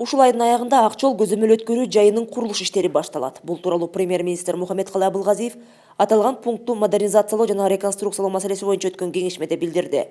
Ушул айдын аягында Акчол көзөмөл өткөрүү жайынын курулуш иштери башталат. Бул тууралуу премьер-министр Мухаммедкалый Абылгазиев аталган пунктту модернизациялоо жана реконструкциялоо маселеси боюнча өткөн кеңешмеде билдирди.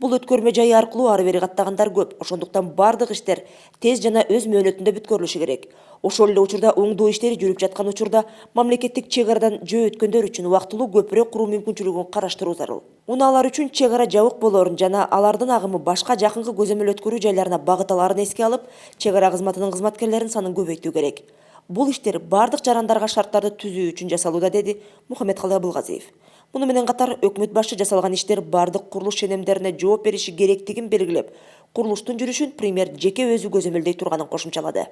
Бул өткөрмө жайы аркылуу ары бери каттагандар көп. Ошондуктан бардык иштер тез жана өз мөөнөтүндө бүткөрүлүшү керек. Ошол эле учурда оңдоо иштери жүрүп жаткан учурда мамлекеттик чек арадан жөө өткөндөр үчүн убактылуу көпүрө куруу мүмкүнчүлүгүн караштыруу зарыл. Муну алар үчүн чек ара жабык болоорун жана алардын агымы башка жакынкы көзөмөл өткөрүү жайларына багыт алаарын эске алып, чек ара кызматынын кызматкерлеринин санын көбөйтүү керек. Бул иштер бардык жарандарга шарттарды түзүү үчүн жасалууда, деди Мухаммедкалый Абылгазиев. Муну менен катар өкмөт башы жасалган иштер бардык курулуш ченемдерине жооп бериши керектигин белгилеп, курулуштун жүрүшүн премьер жеке өзү көзөмөлдөй турганын кошумчалады.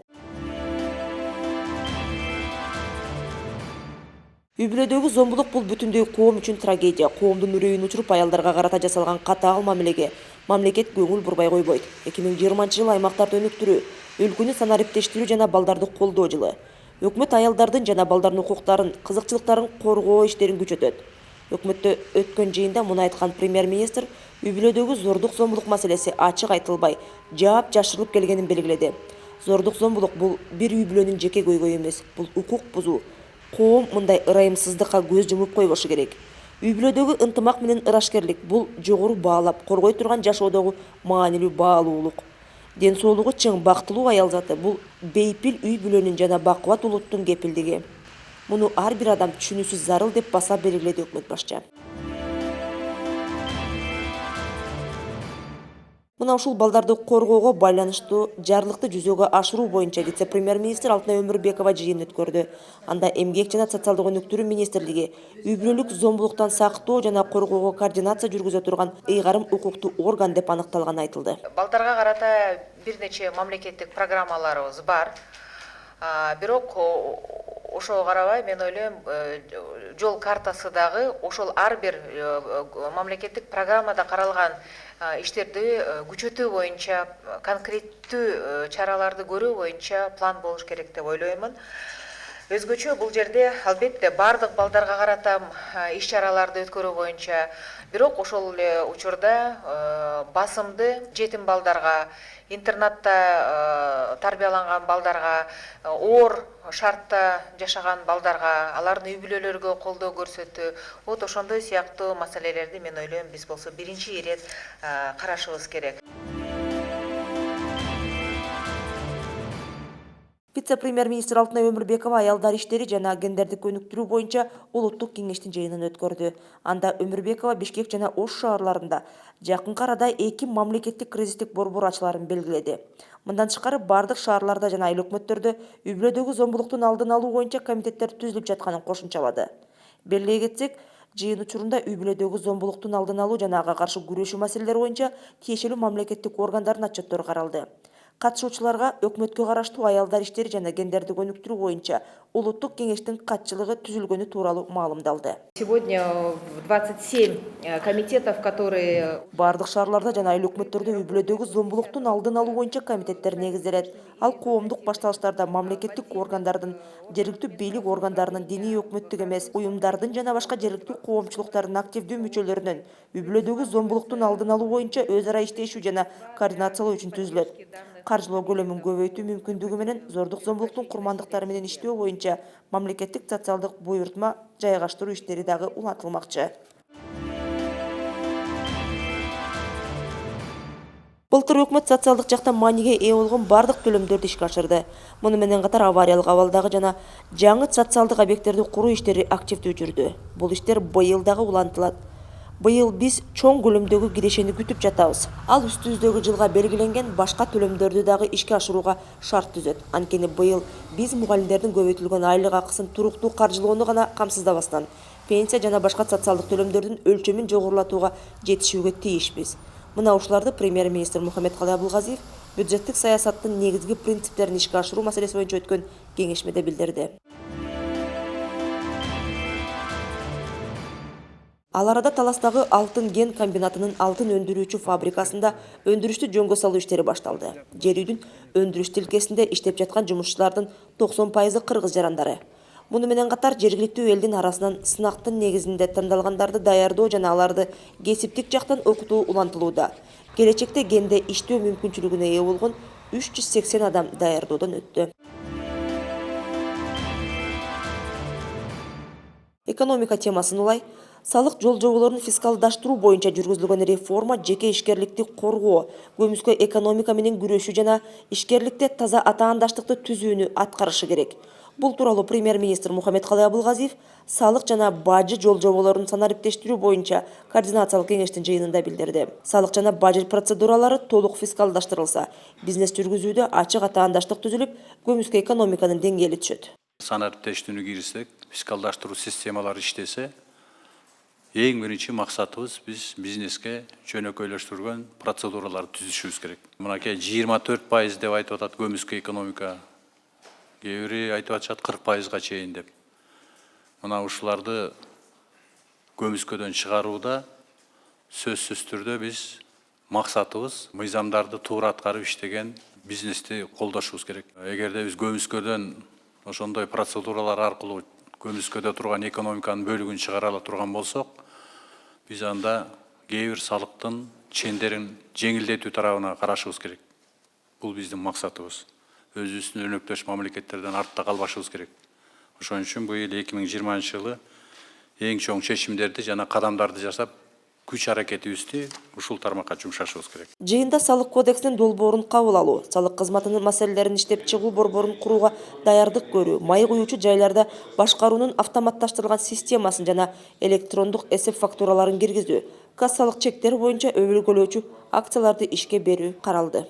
Үй-бүлөдөгү зомбулук бул бүтүндөй коом үчүн трагедия. Коомдун үрөйүн учуруп, аялдарга карата жасалган катаал мамилеге мамлекет көңүл бурбай койбойт. 2020 жыл аймактарды өнүктүрүү, өлкөнү санариптештирүү жана балдарды колдоо жылы. Өкмөт аялдардын жана балдардын укуктарын, кызыкчылыктарын коргоо иштерин күчөтөт. Өкмөттө өткөн жыйында муну айткан премьер-министр үй-бүлөдөгү зордук зомбулук маселеси ачык айтылбай, жаап жашырылып келгенин белгиледи. Зордук зомбулук бул бир үй-бүлөнүн жеке көйгөйү эмес, бул укук бузуу. Коом мындай ырайымсыздыкка көз жумуп койбошу керек. Үй-бүлөдөгү ынтымак менен ырашкерлик бул жогору баалап, коргой турган жашоодогу маанилүү баалуулук. Ден соолугу чың, бактылуу аял заты бул бейпил үй-бүлөнүн жана бакубат улуттун кепилдиги. Муну ар бир адам түшүнүүсү зарыл деп баса белгиледи өкмөт башчы. Мына ушул балдарды коргоого байланыштуу жарлыкты жүзөгө ашыруу боюнча вице-премьер-министр Алтынай Өмүрбекова жыйын өткөрдү. Анда Эмгек жана социалдык өнүктүрүү министрлиги үй-бүлөлүк зомбулуктан сактоо жана коргоого координация жүргүзө турган ыйгарым укуктуу орган деп аныкталганы айтылды. Балдарга карата бир нече мамлекеттик программаларыбыз бар. Бирок ошого карабай мен ойлойм, жол картасы дагы ошол ар бир мамлекеттик программада каралган иштерди күчөтүү боюнча, конкреттүү чараларды көрүү боюнча план болуш керек деп ойлоймун. Өзгөчө бул жерде албетте бардык балдарга карата иш-чараларды өткөрүү боюнча, бирок ошол эле учурда басымды жетим балдарга, интернатта тарбияланган балдарга, оор шартта жашаган балдарга, алардын үй-бүлөлөргө колдоо көрсөтүү, вот ошондой сыяктуу маселелерди мен ойлойм биз болсо биринчи ирет карашыбыз керек. Вице-премьер-министр Алтынай Өмүрбекова аялдар иштери жана гендердик өнүктүрүү боюнча улуттук кеңештин жыйынын өткөрдү. Анда Өмүрбекова Бишкек жана Ош шаарларында жакынкы арада 2 мамлекеттик кризистик борбор ачыларын белгиледи. Мындан тышкары бардык шаарларда жана айыл өкмөттөрдө үй-бүлөдөгү зомбулуктун алдын алуу боюнча комитеттер түзүлүп жатканын кошумчалады. Белгилей кетсек, жыйын учурунда үй-бүлөдөгү зомбулуктун алдын алуу жана ага каршы күрөшүү маселелери боюнча тиешелүү мамлекеттик органдардын отчеттору каралды. Катышуучуларга өкмөткө караштуу аялдар иштери жана гендердик өнүктүрүү боюнча улуттук кеңештин катчылыгы түзүлгөнү тууралуу маалымдалды. Сегодня 27 комитетов, которые Бардык шаарларда жана айыл өкмөттөрдө үй-бүлөдөгү зомбулуктун алдын алуу боюнча комитеттер негизделет. Ал коомдук башталыштарда мамлекеттик органдардын, жергиликтүү бийлик органдарынын, диний өкмөттүк эмес уюмдардын жана башка жергиликтүү коомчулуктардын активдүү мүчөлөрүнүн үй-бүлөдөгү зомбулуктун алдын алуу боюнча өз ара иштешүү жана координациялоо үчүн түзүлөт. Каржылоо көлөмүн көбөйтүү мүмкүндүгү менен зордук зомбулуктун курмандыктары менен иштөө боюнча мамлекеттик социалдык буйртма жайгаштыруу иштери дагы улантылмакчы. Былтыр өкмөт социалдык жактан мааниге ээ болгон бардык төлөмдөрдү ишке ашырды. Муну менен катар авариялык абалдагы жана жаңы социалдык объекттерди куруу иштери активдүү жүрдү. Бул иштер быйыл дагы улантылат. Быйыл биз чоң көлөмдөгү кирешени күтүп жатабыз. Ал үстүбүздөгү жылга белгиленген башка төлөмдөрдү дагы ишке ашырууга шарт түзөт. Анткени быйыл биз мугалимдердин көбөйтүлгөн айлык акысын туруктуу каржылоону гана камсыздабастан, пенсия жана башка социалдык төлөмдөрдүн өлчөмүн жогорулатууга жетишүүгө тийишпиз. Мына ушуларды премьер-министр Мухаммедкалый Абылгазиев бюджеттик саясаттын негизги принциптерин ишке ашыруу маселеси боюнча өткөн кеңешмеде билдирди. Ал арада Таластагы алтын кен комбинатынын алтын өндүрүүчү фабрикасында өндүрүштү жөнгө салуу иштери башталды. Жер үйдүн өндүрүш тилкесинде иштеп жаткан жумушчулардын 90% кыргыз жарандары. Муну менен катар жергиликтүү элдин арасынан сынактын негизинде тандалгандарды даярдоо жана аларды кесиптик жактан окутуу улантылууда. Келечекте кенде иштөө мүмкүнчүлүгүнө ээ болгон 380 адам даярдоодон өттү. Экономика темасын улай. Салык жол жоболорун фискалдаштыруу боюнча жүргүзүлгөн реформа жеке ишкерликти коргоо, көмүскө экономика менен күрөшүү жана ишкерликте таза атаандаштыкты түзүүнү аткарышы керек. Бул тууралуу премьер-министр Мухаммедкалый Абылгазиев салык жана бажы жол жоболорун санариптештирүү боюнча координациялык кеңештин жыйынында билдирди. Салык жана бажы процедуралары толук фискалдаштырылса, бизнес жүргүзүүдө ачык атаандаштык түзүлүп, көмүскө экономиканын деңгээли түшөт. Санариптештүүнү кирсек, фискалдаштыруу системалары иштесе, эң биринчи максатыбыз биз бизнеске жөнөкөйлөштүргөн процедураларды түзүшүбүз керек. Мынакей 24% деп айтып атат көмүскө экономика. Кээ бири айтып атышат 40%га чейин деп. Мына ушуларды көмүскөдөн чыгарууда сөзсүз түрдө биз максатыбыз мыйзамдарды туура аткарып иштеген бизнести колдошубуз керек. Эгерде биз көмүскөдөн ошондой процедуралар аркылуу көмүскөдө турган экономиканын бөлүгүн чыгара ала турган болсок, биз анда кээ бир салыктын чендерин жеңилдетүү тарабына карашыбыз керек. Бул биздин максатыбыз. Өзүбүздүн өнөктөш мамлекеттерден артта калбашыбыз керек. Ошон үчүн быйыл 2020 жылы эң чоң чечимдерди жана кадамдарды жасап, күч аракетибизди ушул тармакка жумшашыбыз керек. Жыйында салык кодексинин долбоорун кабыл алуу, салык кызматынын маселелерин иштеп чыгуу борборун курууга даярдык көрүү, май куюучу жайларда башкаруунун автоматташтырылган системасын жана электрондук эсеп фактураларын киргизүү, кассалык чектер боюнча өбөлгөлөөчү акцияларды ишке берүү каралды.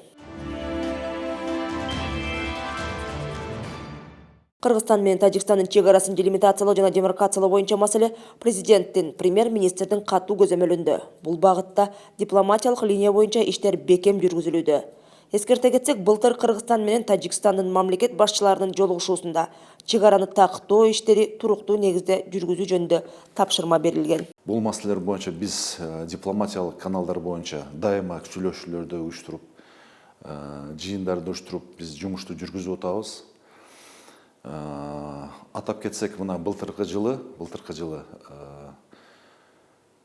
Кыргызстан менен Тажикстандын чек арасын делимитациялоо жана демаркациялоо боюнча маселе президенттин, премьер-министрдин катуу көзөмөлүндө. Бул багытта дипломатиялык линия боюнча иштер бекем жүргүзүлүүдө. Эскерте кетсек, былтыр Кыргызстан менен Тажикстандын мамлекет башчыларынын жолугушуусунда чек араны тактоо иштери туруктуу негизде жүргүзүү жөнүндө тапшырма берилген. Бул маселелер боюнча биз дипломатиялык каналдар боюнча дайыма сүйлөшүүлөрдү уюштуруп, жыйындарды уюштуруп, биз жумушту жүргүзүп атабыз. Атап кетсек, мына былтыркы жылы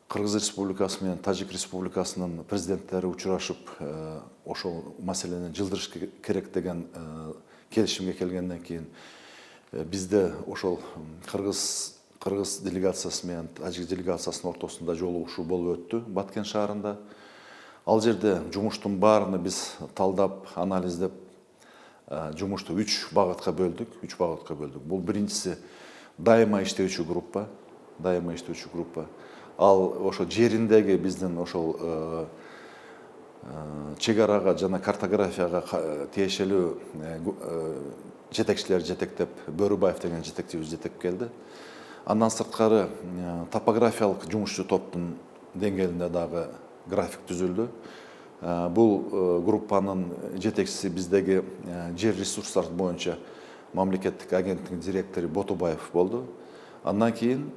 Кыргыз Республикасы менен Тажик Республикасынын президенттери учурашып, ошол маселени жылдырыш керек деген келишимге келгенден кийин бизде ошол Кыргыз делегациясы менен Тажик делегациясынын ортосунда жолугушуу болуп өттү Баткен шаарында. Ал жерде жумуштун баарыны биз талдап, анализдеп, жумушту 3 багытка бөлдүк. Бул биринчиси дайыма иштөөчү группа. Ал ошо жериндеги биздин ошол чек арага жана картографияга тиешелүү жетекчилер жетектеп, Бөрүбаев деген жетекчибиз жетектеп келди. Андан сырткары топографиялык жумушчу топтун деңгээлинде дагы график түзүлдү. Бул группанын жетекчиси биздеги жер ресурстары боюнча мамлекеттик агенттиктин директору Ботубаев болду. Андан кийин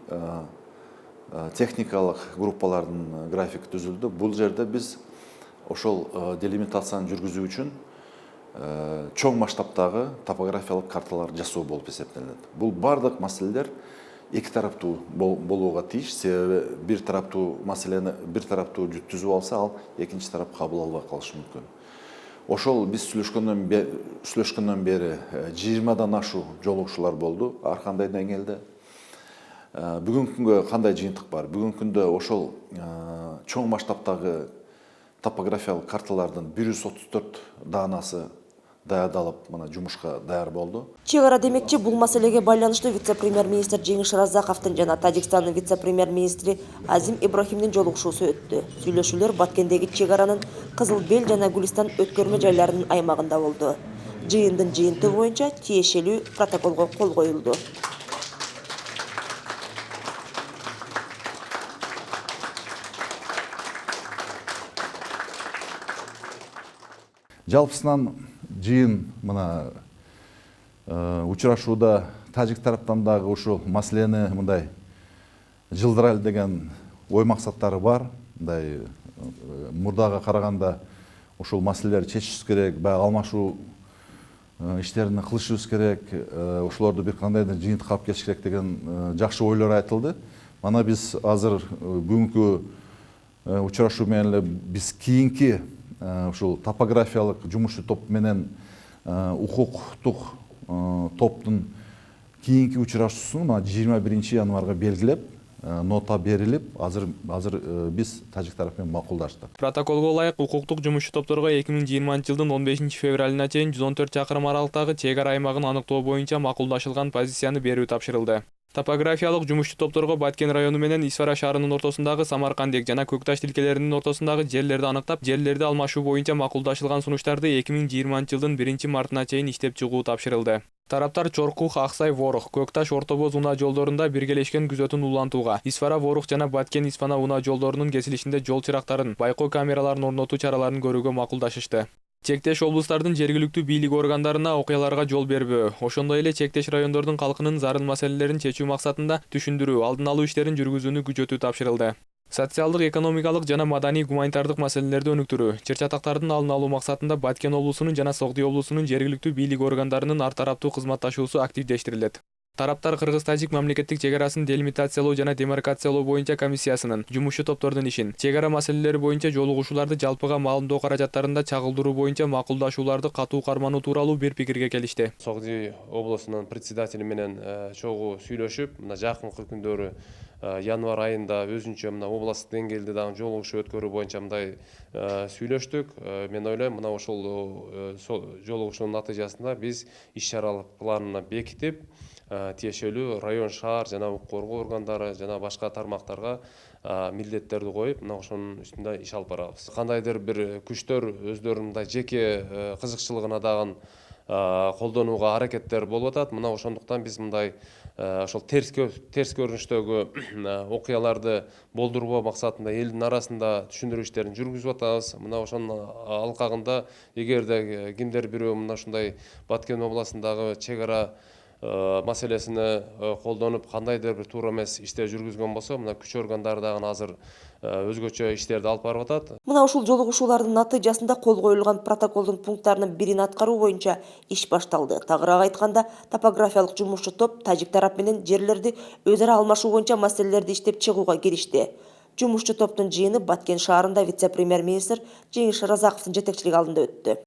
техникалык группалардын графики түзүлдү. Бул жерде биз ошол делимитацияны жүргүзүү үчүн чоң масштабтагы топографиялык карталар жасоо болуп эсептелет. Бул бардык маселелер эки тараптуу болууга тийиш, себеби бир тараптуу маселени бир тараптуу түзүп алса, ал экинчи тарап кабыл албай калышы мүмкүн. Ошол биз сүйлөшкөндөн бери 20дан ашу жолугушуулар болду ар кандай деңгээлде. Бүгүнкү күнгө кандай жыйынтык бар? Бүгүнкү күндө ошол чоң масштабтагы топографиялык карталардын 134 даанасы даярдалып, мына жумушка даяр болду. Чек ара демекчи, бул маселеге байланыштуу вице-премьер-министр Жеңиш Разаковдун жана Тажикстандын вице-премьер-министри Азим Ибрахимдин жолугушуусу өттү. Сүйлөшүүлөр Баткендеги чек аранын Кызыл Бел жана Гүлистан өткөрмө жайларынын аймагында болду. Жыйындын жыйынтыгы боюнча тиешелүү протоколго кол коюлду. Жалпысынан жыйын мына учурашууда тажик тараптан дагы ушул маселени мындай жылдырайлы деген ой максаттары бар. Мындай мурдага караганда ушул маселелерди чечишибиз керек, баягы алмашуу иштерин кылышыбыз керек, ошолорду бир кандайдыр жыйынтыкка алып келиш керек деген жакшы ойлор айтылды. Мана биз азыр бүгүнкү учурашуу менен эле биз кийинки ушул топографиялык жумушчу топ менен укуктук топтун кийинки учурашуусун 21 январга белгилеп, нота берилип, азыр биз тажик тарап менен макулдаштык. Протоколго ылайык укуктук жумушчу топторго 2020 жылдын 15 февралына чейин 114 чакырым аралыктагы чек ара аймагын аныктоо боюнча макулдашылган позицияны берүү тапшырылды. Топографиялык жумушчу топторго Баткен району менен Исфара шаарынын ортосундагы Самаркандек жана Көкташ тилкелеринин ортосундагы жерлерди аныктап, жерлерди алмашуу боюнча макулдашылган сунуштарды 2020 жылдын 1 мартына чейин иштеп чыгуу тапшырылды. Тараптар Чоркух, Аксай, Ворух, Көкташ, Ортобоз унаа жолдорунда биргелешкен күзөтүн улантууга, Исфара, Ворух жана Баткен, Исфана унаа жолдорунун кесилишинде жол чырактарын, байкоо камераларын орнотуу чараларын көрүүгө макулдашышты. Чектеш облустардын жергиликтүү бийлик органдарына окуяларга жол бербөө, ошондой эле чектеш райондордун калкынын зарын маселелерин чечүү максатында түшүндүрүү, алдын алуу иштерин жүргүзүүнү күчөтүү тапшырылды. Социалдык, экономикалык жана маданий гуманитардык маселелерди өнүктүрүү, чыр-чатактардын алдын алуу максатында Баткен облусунун жана Согди облусунун жергиликтүү бийлик органдарынын ар тараптуу кызматташуусу активдештирилет. Тараптар Кыргыз-Тажик мамлекеттик чек арасын делимитациялоо жана демаркациялоо боюнча комиссиясынын жумушчу топтордун ишин, чек ара маселелери боюнча жолугушууларды жалпыга маалымдоо каражаттарында чагылдыруу боюнча макулдашууларды катуу кармануу тууралуу бир пикирге келишти. Согди облусунун председатели менен чогуу сүйлөшүп, мына жакынкы күндөрү январь айында өзүнчө мына областтык деңгээлде дагы жолугушуу өткөрүү боюнча мындай сүйлөштүк. Мен ойлойм, мына ошол жолугушуунун натыйжасында биз иш чаралык планын бекитип, тиешелүү район, шаар жана укук коргоо органдары жана башка тармактарга милдеттерди коюп, мына ошонун үстүндө иш алып барабыз. Кандайдыр бир күчтөр өздөрүнүн жеке кызыкчылыгына дагы колдонууга аракеттер болуп атат. Мына ошондуктан биз мындай ошол терс көрүнүштөгү окуяларды болдуруу максатында элдин арасында түшүндүрүү иштерин жүргүзүп атабыз. Мына ошонун алкагында эгерде кимдер бирөө мына ушундай Баткен областындагы чек ара маселесини колдонуп, кандайдыр бир туура эмес иштер жүргүзгөн болсо, мына күч органдары дагы азыр өзгөчө иштерди алып барып атат. Мына ушул жолугушуулардын натыйжасында кол коюлган протоколдун пункттарынын бирин аткаруу боюнча иш башталды. Тагыраак айтканда, топографиялык жумушчу топ тажик тарап менен жерлерди өз ара алмашуу боюнча маселелерди иштеп чыгууга киришти. Жумушчу топтун жыйыны Баткен шаарында вице-премьер-министр Жеңиш Разаковдун жетекчилиги алдында өттү.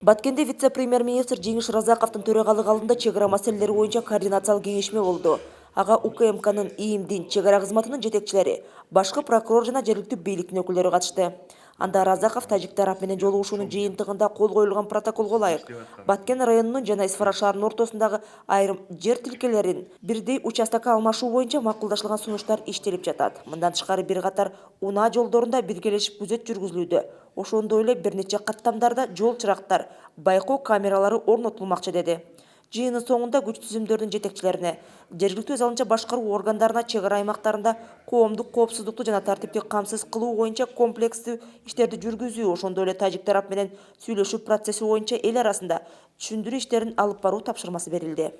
Баткенде вице-премьер-министр Жеңиш Разаковдун төрагалык алдында чек ара маселелери боюнча координациялык кеңешме болду. Ага УКМКнын ИИМдин чек ара кызматынын жетекчилери, башкы прокурор жана жергиликтүү бийликтин өкүлдөрү катышты. Анда Разаков тажик тарап менен жолугушуунун жыйынтыгында кол коюлган протоколго ылайык Баткен районунун жана Исфара шаарынын ортосундагы айрым жер тилкелерин бирдей участокко алмашуу боюнча макулдашылган сунуштар иштелип жатат. Мындан тышкары бир катар унаа жолдорунда биргелешип күзөт жүргүзүлүүдө. Ошондой эле бир нече каттамдарда жол чырактар, байкоо камералары орнотулмакчы деди. Жыйынын соңунда күч түзүмдөрдүн жетекчилерине, жергиликтүү азалынча башкаруу органдарына чек ара аймактарында коомдук коопсуздукту жана тартипти камсыз кылуу боюнча комплекстүү иштерди жүргүзүү, ошондой эле тажик тарап менен сүйлөшүү процесси боюнча эл арасында түшүндүрүү иштерин алып баруу тапшырмасы берилди.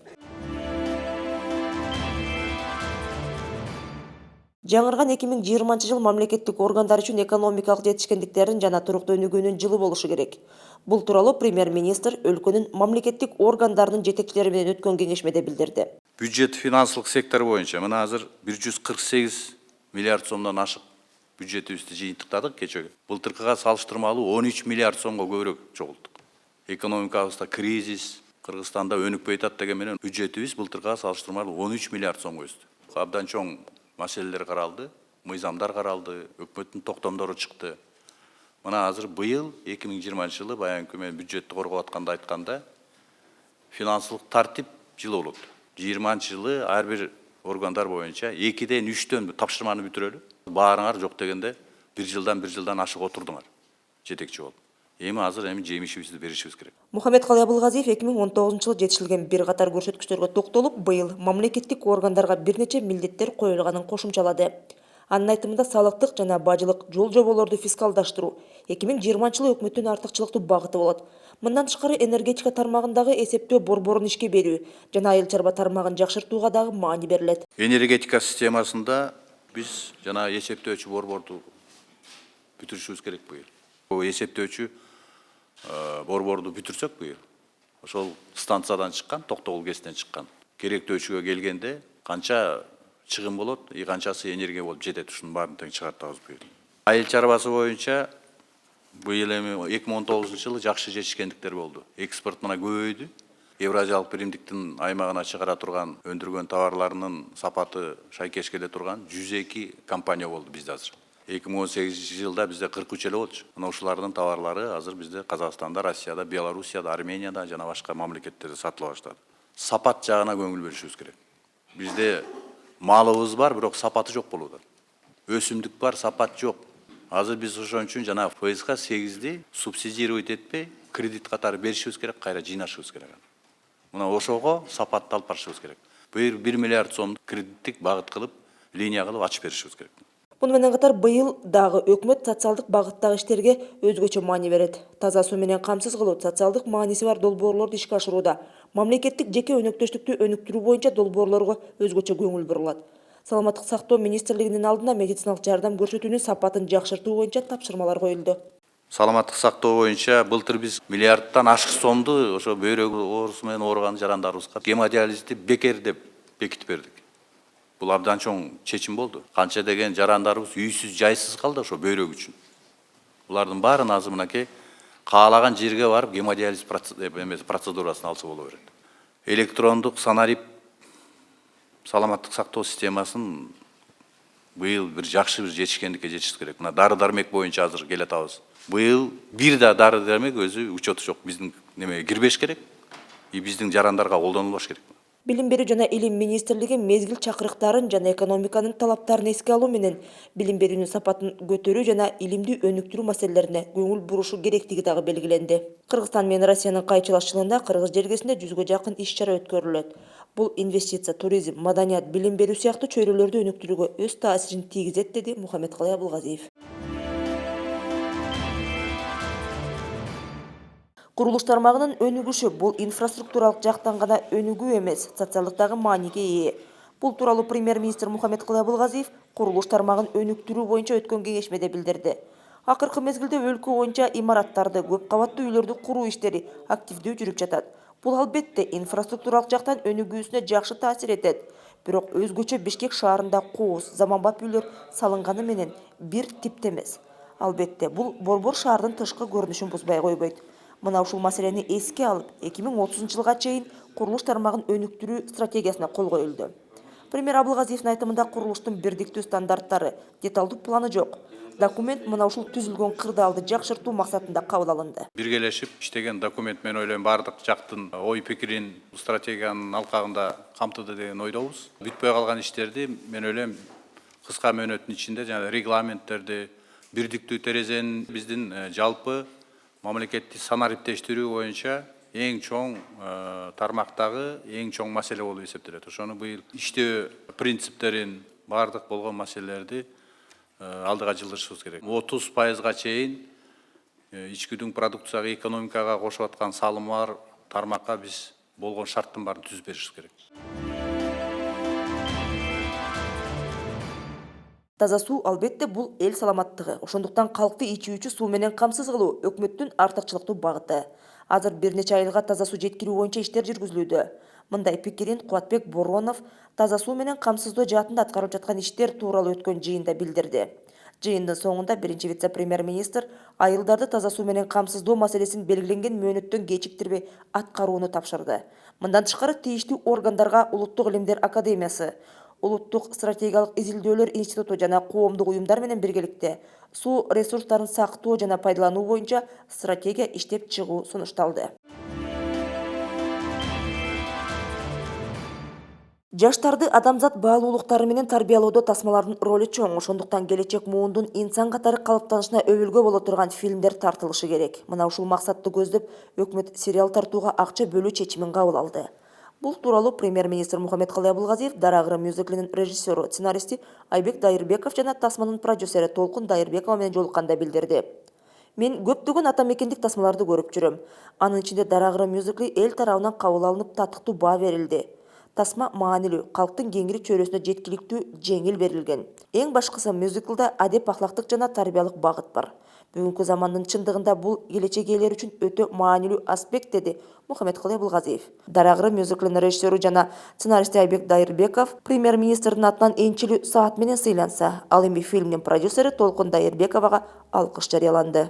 Жаңырган 2020 жыл мамлекеттик органдар үчүн экономикалык жетишкендиктердин жана туруктуу өнүгүүнүн жылы болушу керек. Бул тууралуу премьер-министр өлкөнүн мамлекеттик органдарынын жетекчилери менен өткөн кеңешмеде билдирди. Бюджет финансылык сектор боюнча мына азыр 148 миллиард сомдон ашык бюджетибизди жыйынтыктадык кечеге. Былтыркыга салыштырмалуу 13 миллиард сомго көбүрөөк чогулттук. Экономикабызда кризис, Кыргызстанда өнүкпөй атат деген менен бюджетибиз былтыркыга салыштырмалуу 13 миллиард сомго өстү. Абдан чоң маселелер каралды, мыйзамдар каралды, өкмөттүн токтомдору чыкты. Мына азыр быйыл 2020 жылы баягы мен бюджетти коргоп атканда айтканда финансылык тартип жылы болот. 20 жылы ар бир органдар боюнча 2ден 3төн тапшырманы бүтүрөлү. Баарыңар жок дегенде бир жылдан ашык отурдуңар. Жетекчи болуп. Азыр жемишибизди беришибиз керек. Мухаммедкалый Абылгазиев 2019 жылы жетишилген бир катар көрсөткүчтөргө токтолуп, быйыл мамлекеттик органдарга бир нече милдеттер коюлганын кошумчалады. Анын айтымында салыктык жана бажылык жол жоболорду фискалдаштыруу 2020 жылы өкмөттүн артыкчылыктуу багыты болот. Мындан тышкары энергетика тармагындагы эсептөө борборун ишке берүү жана айыл чарба тармагын жакшыртууга дагы маани берилет. Энергетика системасында биз жана эсептөөчү борборду бүтүрүшүбүз керек быйыл. Бул эсептөөчү борборду бүтүрсөк быйыл, ошол станциядан чыккан, Токтогул КЭСтен чыккан керектөөчүгө келгенде канча чыгым болот, канчасы энергия болуп жетет, ушунун баарын тең чыгартабыз быйыл. Айыл чарбасы боюнча быйыл эми 2019-жылы жакшы жетишкендиктер болду. Экспорт мына көбөйдү. Евразиялык биримдиктин аймагына чыгара турган өндүргөн товарларынын сапаты шайкеш келе турган 102 компания болду бизде азыр. 2018-жылда бизде 43 эле болчу. Мына ушулардын товарлары азыр бизде Казакстанда, Россияда, Белоруссияда, Арменияда жана башка мамлекеттерде сатыла баштады. Сапат жагына көңүл беришибиз керек. Бизде малыбыз бар, бирок сапаты жок болуп атат. Өсүмдүк бар, сапат жок. Азыр биз ошон үчүн жана ФСК 8-ди субсидировать этпей, кредит катары беришибиз керек, кайра жыйнашыбыз керек. Мына ошого сапатты алып барышыбыз керек. 1 миллиард сом кредиттик багыт кылып, линия кылып ачып беришибиз керек. Муну менен катар быйыл дагы өкмөт социалдык багыттагы иштерге өзгөчө маани берет. Таза суу менен камсыз кылуу, социалдык мааниси бар долбоорлорду ишке ашырууда, мамлекеттик жеке өнөктөштүктү өнүктүрүү боюнча долбоорлорго өзгөчө көңүл бурулат. Саламаттык сактоо министрлигинин алдына медициналык жардам көрсөтүүнүн сапатын жакшыртуу боюнча тапшырмалар коюлду. Саламаттык сактоо боюнча былтыр биз миллиардтан ашык сомду ошо бөйрөк оорусу менен ооруган жарандарыбызга гемодиализди бекер деп бекитип бердик. Бул абдан чоң чечим болду. Канча деген жарандарыбыз үйсүз, жайсыз калды ошо бөйрөк үчүн. Булардын баарын азыр мынакей каалаган жерге барып гемодиализ процедурасын алса боло берет. Электрондук санарип саламаттык сактоо системасын быйыл бир жакшы бир жетишкендикке жетишибиз керек. Мына дары дармек боюнча азыр келе атабыз. Быйыл бир да дары дармек өзү учету жок. Биздин немеге кирбеш керек, биздин жарандарга колдонулбаш керек. Билим берүү жана илим министрлиги мезгил чакырыктарын жана экономиканын талаптарын эске алуу менен билим берүүнүн сапатын көтөрүү жана илимди өнүктүрүү маселелерине көңүл бурушу керектиги дагы белгиленди. Кыргызстан менен Россиянын кайчылашчылыгында Кыргыз жергесинде 100га жакын иш-чара өткөрүлөт. Бул инвестиция, туризм, маданият, билим берүү сыяктуу чөйрөлөрдү өнүктүрүүгө өз таасирин тийгизет, деди Мухаммедкалый Абылгазиев. Курулуш тармагынын өнүгүшү бул инфраструктуралык жактан гана өнүгүү эмес, социалдык дагы мааниге ээ. Бул тууралуу премьер-министр Мухаммедкалый Абылгазиев курулуш тармагын өнүктүрүү боюнча өткөн кеңешмеде билдирди. Акыркы мезгилде өлкө боюнча имараттарды, көп кабаттуу үйлөрдү куруу иштери активдүү жүрүп жатат. Бул албетте инфраструктуралык жактан өнүгүүсүнө жакшы таасир этет. Бирок өзгөчө Бишкек шаарында кооз, заманбап үйлөр салынганы менен бир типте эмес. Албетте бул борбор шаардын тышкы көрүнүшүн бузбай койбойт. Мына ушул маселени эске алып, 2030-жылга чейин курулуш тармагын өнүктүрүү стратегиясына кол коюлду. Премьер Абылгазиевдин айтымында курулуштун бирдиктүү стандарттары, деталдуу планы жок. Документ мына ушул түзүлгөн кырдаалды жакшыртуу максатында кабыл алынды. Биргелешип иштеген документ мен ойлойм бардык жактын ой пикирин стратегиянын алкагында камтыды деген ойдобуз. Бүтпөй калган иштерди мен ойлойм кыска мөөнөттүн ичинде жана регламенттерди, бирдиктүү терезенин биздин жалпы мамлекеттик санариптештирүү боюнча эң чоң тармактагы эң чоң маселе болуп эсептелет. Ошону быйыл иштөө принциптерин бардык болгон маселелерди алдыга жылдырышыбыз керек. 30%га чейин ичкүдүн продукцияга, экономикага кошуп аткан салымдар тармакка биз болгон шарттын баарын түзүп беришибиз керек. Таза суу албетте бул эл саламаттыгы. Ошондуктан калкты ичүүчү суу менен камсыз кылуу өкмөттүн артыкчылыктуу багыты. Азыр бир нече айылга таза суу жеткирүү боюнча иштер жүргүзүлүүдө. Мындай пикирин Кубатбек Боронов таза суу менен камсыздоо жаатында аткарылып жаткан иштер тууралуу өткөн жыйында билдирди. Жыйындын соңунда биринчи вице-премьер-министр айылдарды таза суу менен камсыздоо маселесин белгиленген мөөнөттөн кечиктирбей аткарууну тапшырды. Мындан тышкары тийиштүү органдарга Улуттук илимдер академиясы, Улуттук стратегиялык изилдөөлөр институту жана коомдук уюмдар менен биргеликте суу ресурстарын сактоо жана пайдалануу боюнча стратегия иштеп чыгуу сунушталды. Жаштарды адамзат баалуулуктары менен тарбиялоодо тасмалардын ролу чоң, ошондуктан келечек муундун инсан катары калыптанышына өбөлгө боло турган фильмдер тартылышы керек. Мына ушул максатты көздөп, өкмөт сериал тартууга акча бөлүү чечимин кабыл алды. Бул тууралуу премьер-министр Мухаммедкалый Абылгазиев Дарагыры мюзиклинин режиссеру, сценаристи Айбек Дайырбеков жана тасманын продюсери Толкун Дайырбекова менен жолукканда билдирди. Мен көптөгөн ата мекендик тасмаларды көрүп жүрөм. Анын ичинде Дарагыры мюзикли эл тарабынан кабыл алынып, татыктуу баа берилди. тасма маанилүү, калктын кеңири чөйрөсүнө жеткиликтүү жеңил берилген. Эң башкысы мюзиклда адеп ахлактык жана тарбиялык багыт бар. Бүгүнкү замандын чындыгында бул келечек ээлери үчүн өтө маанилүү аспект, деди Мухаммедкулай Булгазиев. Дарагы мюзиклдин режиссеру жана сценаристи Айбек Дайырбеков премьер-министрдин атынан энчилүү саат менен сыйланса, ал эми фильмдин продюсери Толкун Дайырбековага алкыш жарыяланды.